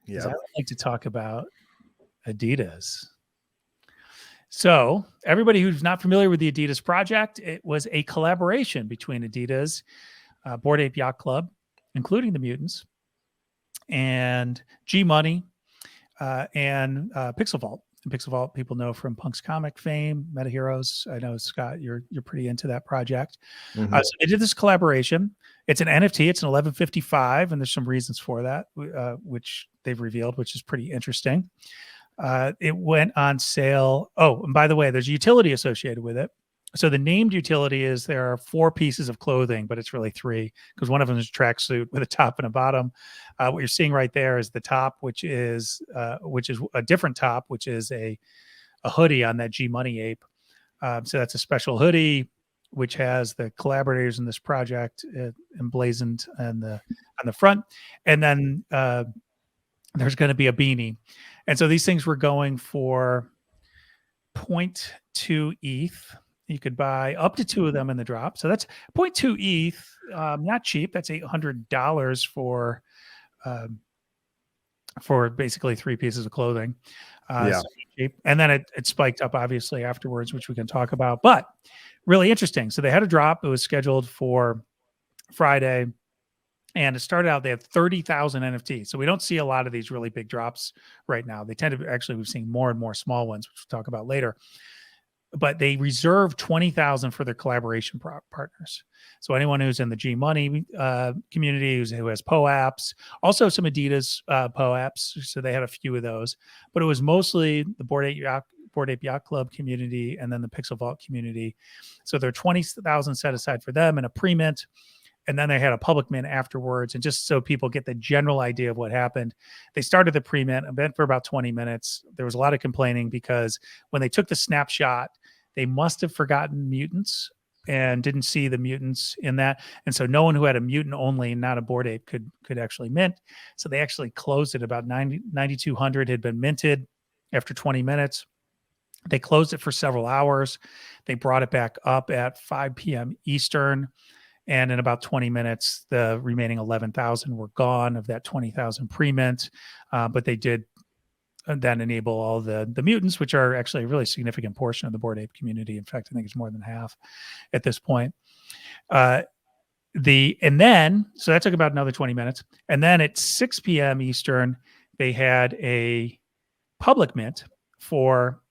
because Yeah. I would like to talk about Adidas. So, everybody who's not familiar with the Adidas project, it was a collaboration between Adidas, Bored Ape Yacht Club, including the Mutants, and gmoney and Pixel Vault. And Pixel Vault, people know from Punk's comic fame, Meta Heroes. I know, Scott, you're pretty into that project. So they did this collaboration. It's an NFT. It's an 1155, and there's some reasons for that, which they've revealed, which is pretty interesting. It went on sale. Oh, and by the way, there's a utility associated with it. So the named utility is there are 4 pieces of clothing, but it's really 3 because one of them is a tracksuit with a top and a bottom. What you're seeing right there is the top, which is a different top, which is a hoodie on that gmoney ape. So that's a special hoodie, which has the collaborators in this project emblazoned on the front, and then there's going to be a beanie. And so these things were going for 0.2 ETH. You could buy up to 2 of them in the drop. So that's 0.2 ETH, not cheap. That's $800 for basically 3 pieces of clothing. So cheap. And then it spiked up obviously afterwards, which we can talk about. But really interesting. So they had a drop. It was scheduled for Friday. And it started out, they have 30,000 NFTs. So we don't see a lot of these really big drops right now. They tend to actually, we've seen more and more small ones, which we'll talk about later. But they reserve 20,000 for their collaboration partners. So anyone who's in the gmoney community, who has POAPs, also some Adidas POAPs. So they had a few of those, but it was mostly the Bored Ape Yacht Club community and then the Pixel Vault community. So there are 20,000 set aside for them in a pre-mint. And then they had a public mint afterwards. And just so people get the general idea of what happened, they started the pre-mint event for about 20 minutes. There was a lot of complaining because when they took the snapshot, they must have forgotten mutants and didn't see the mutants in that. And so no one who had a mutant only, not a Bored Ape, could actually mint. So they actually closed it about 9,200 had been minted after 20 minutes. They closed it for several hours. They brought it back up at 5 p.m. Eastern. And in about 20 minutes, the remaining 11,000 were gone of that 20,000 pre-mint. But they did then enable all the mutants, which are actually a really significant portion of the Bored Ape community. In fact, I think it's more than half at this point. So that took about another 20 minutes. And then at 6 p.m. Eastern, they had a public mint for,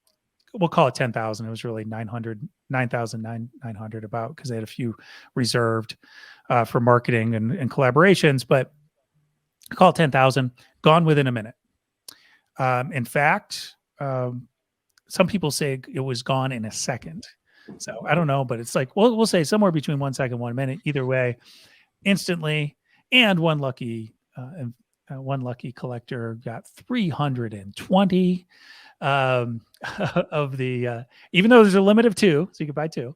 we'll call it 10,000. It was really 9,900 about, because they had a few reserved for marketing and collaborations, but call it 10,000, gone within a minute. In fact, some people say it was gone in a second. So I don't know, but it's like, we'll say somewhere between 1 second, 1 minute, either way, instantly. And one lucky collector got 320 of the, even though there's a limit of 2, so you can buy 2,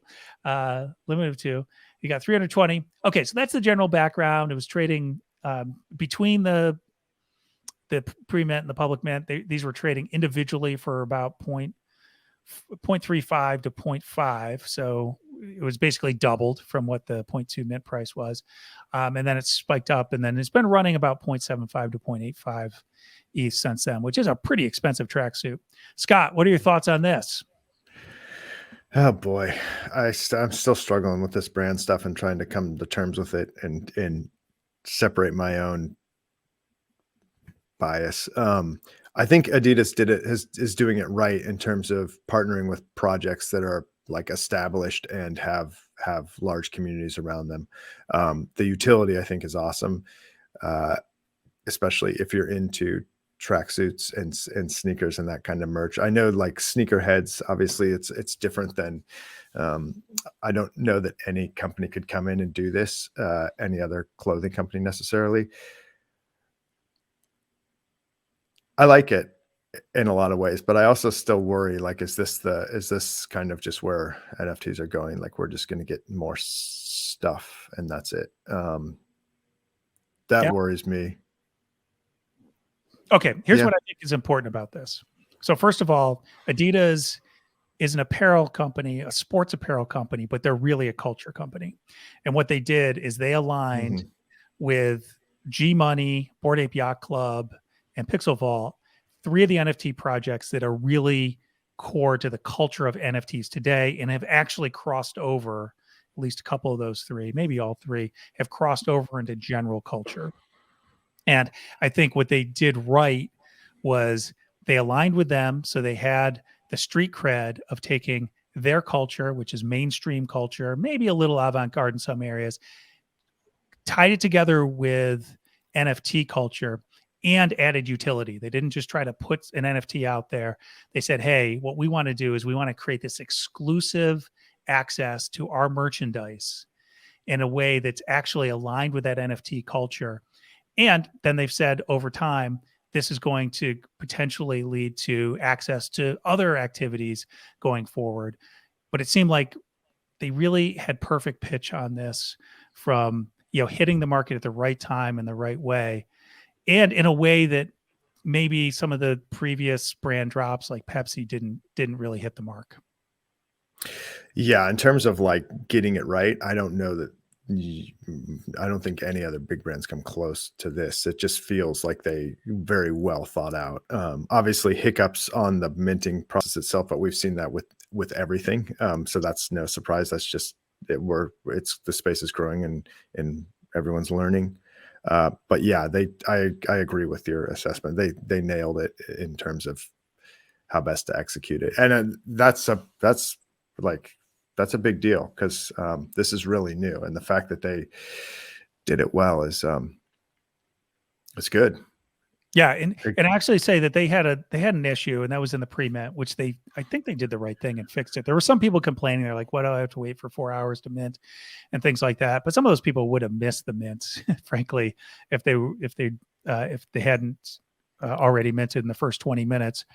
limit of 2, you got 320. Okay. So that's the general background. It was trading, between the pre-mint and the public mint. These were trading individually for about 0.35 to 0.5. So it was basically doubled from what the 0.2 mint price was. And then it spiked up, and then it's been running about 0.75 to 0.85 ETH since then, which is a pretty expensive tracksuit. Scott, what are your thoughts on this? Oh boy, I'm still struggling with this brand stuff and trying to come to terms with it and separate my own bias. I think Adidas is doing it right in terms of partnering with projects that are like established and have large communities around them. The utility, I think, is awesome, especially if you're into tracksuits and sneakers and that kind of merch. I know, like, sneakerheads, obviously it's different than, I don't know that any company could come in and do this, any other clothing company necessarily. I like it in a lot of ways, but I also still worry, like, is this kind of just where NFTs are going? Like, we're just going to get more stuff and that's it. That worries me. Okay, here's what I think is important about this. So first of all, Adidas is an apparel company, a sports apparel company, but they're really a culture company. And what they did is they aligned with gmoney, Bored Ape Yacht Club, and Pixel Vault, three of the NFT projects that are really core to the culture of NFTs today and have actually crossed over. At least a couple of those three, maybe all three, have crossed over into general culture. And I think what they did right was they aligned with them. So they had the street cred of taking their culture, which is mainstream culture, maybe a little avant-garde in some areas, tied it together with NFT culture and added utility. They didn't just try to put an NFT out there. They said, hey, what we want to do is we want to create this exclusive access to our merchandise in a way that's actually aligned with that NFT culture. And then they've said over time, this is going to potentially lead to access to other activities going forward. But it seemed like they really had perfect pitch on this, from hitting the market at the right time in the right way, and in a way that maybe some of the previous brand drops like Pepsi didn't really hit the mark. Yeah, in terms of like getting it right, I don't know that I don't think any other big brands come close to this. It just feels like they very well thought out. Obviously hiccups on the minting process itself, but we've seen that with everything. So that's no surprise. That's just it's the space is growing and everyone's learning. But yeah, I agree with your assessment. They nailed it in terms of how best to execute it, and that's a big deal because this is really new, and the fact that they did it well is it's good. Yeah, and actually say that they had an issue, and that was in the pre-mint, which I think they did the right thing and fixed it. There were some people complaining, they're like, "What do I have to wait for 4 hours to mint?" and things like that. But some of those people would have missed the mint, frankly, if they hadn't already minted in the first 20 minutes.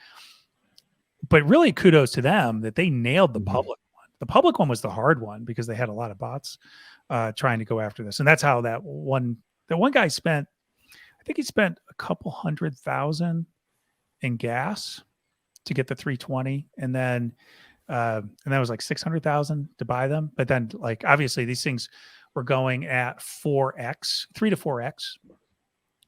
But really, kudos to them that they nailed the public one. The public one was the hard one because they had a lot of bots trying to go after this, and that's how that one guy spent. I think he spent a couple $100,000 in gas to get the 320, and then that was like 600,000 to buy them. But then, like, obviously, these things were going at 4x, 3 to 4x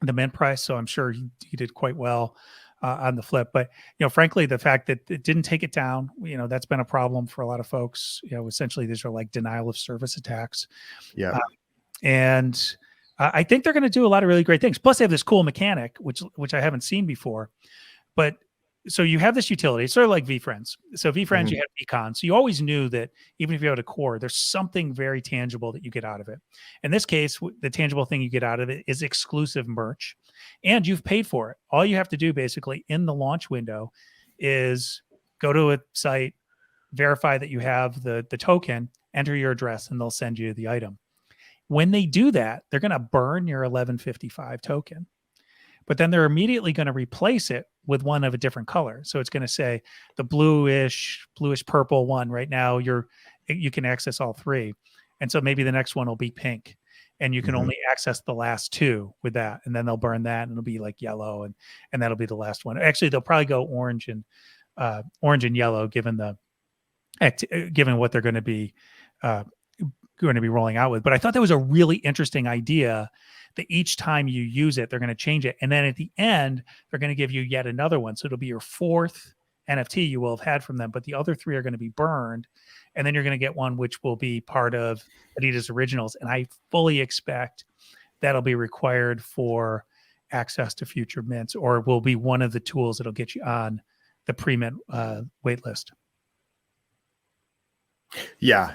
the mint price. So I'm sure he did quite well on the flip. But frankly, the fact that it didn't take it down, that's been a problem for a lot of folks. Essentially, these are like denial of service attacks. Yeah, and I think they're going to do a lot of really great things. Plus, they have this cool mechanic, which I haven't seen before. But so you have this utility. It's sort of like VFriends. So VFriends, you have Econ. So you always knew that even if you had a core, there's something very tangible that you get out of it. In this case, the tangible thing you get out of it is exclusive merch, and you've paid for it. All you have to do basically in the launch window is go to a site, verify that you have the token, enter your address, and they'll send you the item. When they do that, they're going to burn your 1155 token, but then they're immediately going to replace it with one of a different color. So it's going to say the bluish purple one. Right now, you can access all three. And so maybe the next one will be pink, and you can only access the last two with that. And then they'll burn that, and it'll be like yellow, and that'll be the last one. Actually, they'll probably go orange and yellow, given what they're going to be rolling out with. But I thought that was a really interesting idea, that each time you use it, they're going to change it. And then at the end, they're going to give you yet another one. So it'll be your fourth NFT you will have had from them, but the other three are going to be burned. And then you're going to get one which will be part of Adidas Originals. And I fully expect that'll be required for access to future mints, or will be one of the tools that'll get you on the pre-mint wait list. Yeah.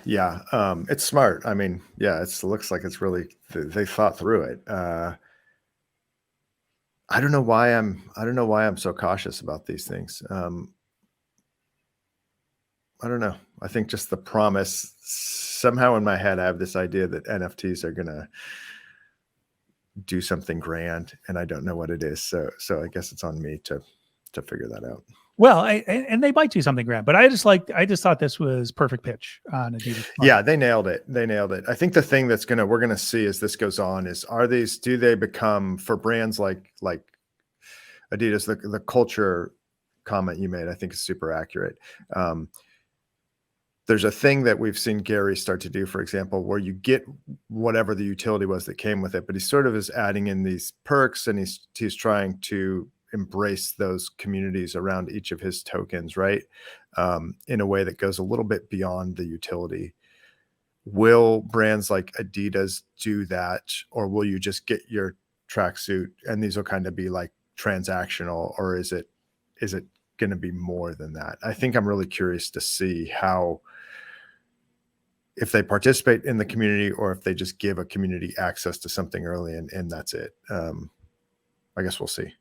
It's smart. I mean, yeah, it looks like it's really, they thought through it. I don't know why I'm so cautious about these things. I don't know. I think just the promise, somehow in my head, I have this idea that NFTs are going to do something grand, and I don't know what it is. So I guess it's on me to figure that out. Well, and they might do something grand, but I just thought this was perfect pitch on Adidas. Yeah, they nailed it. I think the thing we're gonna see as this goes on is, do they become, for brands like Adidas, the culture comment you made, I think is super accurate. There's a thing that we've seen Gary start to do, for example, where you get whatever the utility was that came with it, but he sort of is adding in these perks, and he's trying to embrace those communities around each of his tokens, right? In a way that goes a little bit beyond the utility. Will brands like Adidas do that, or will you just get your tracksuit and these will kind of be like transactional, or is it going to be more than that? I think I'm really curious to see how, if they participate in the community or if they just give a community access to something early and that's it. I guess we'll see.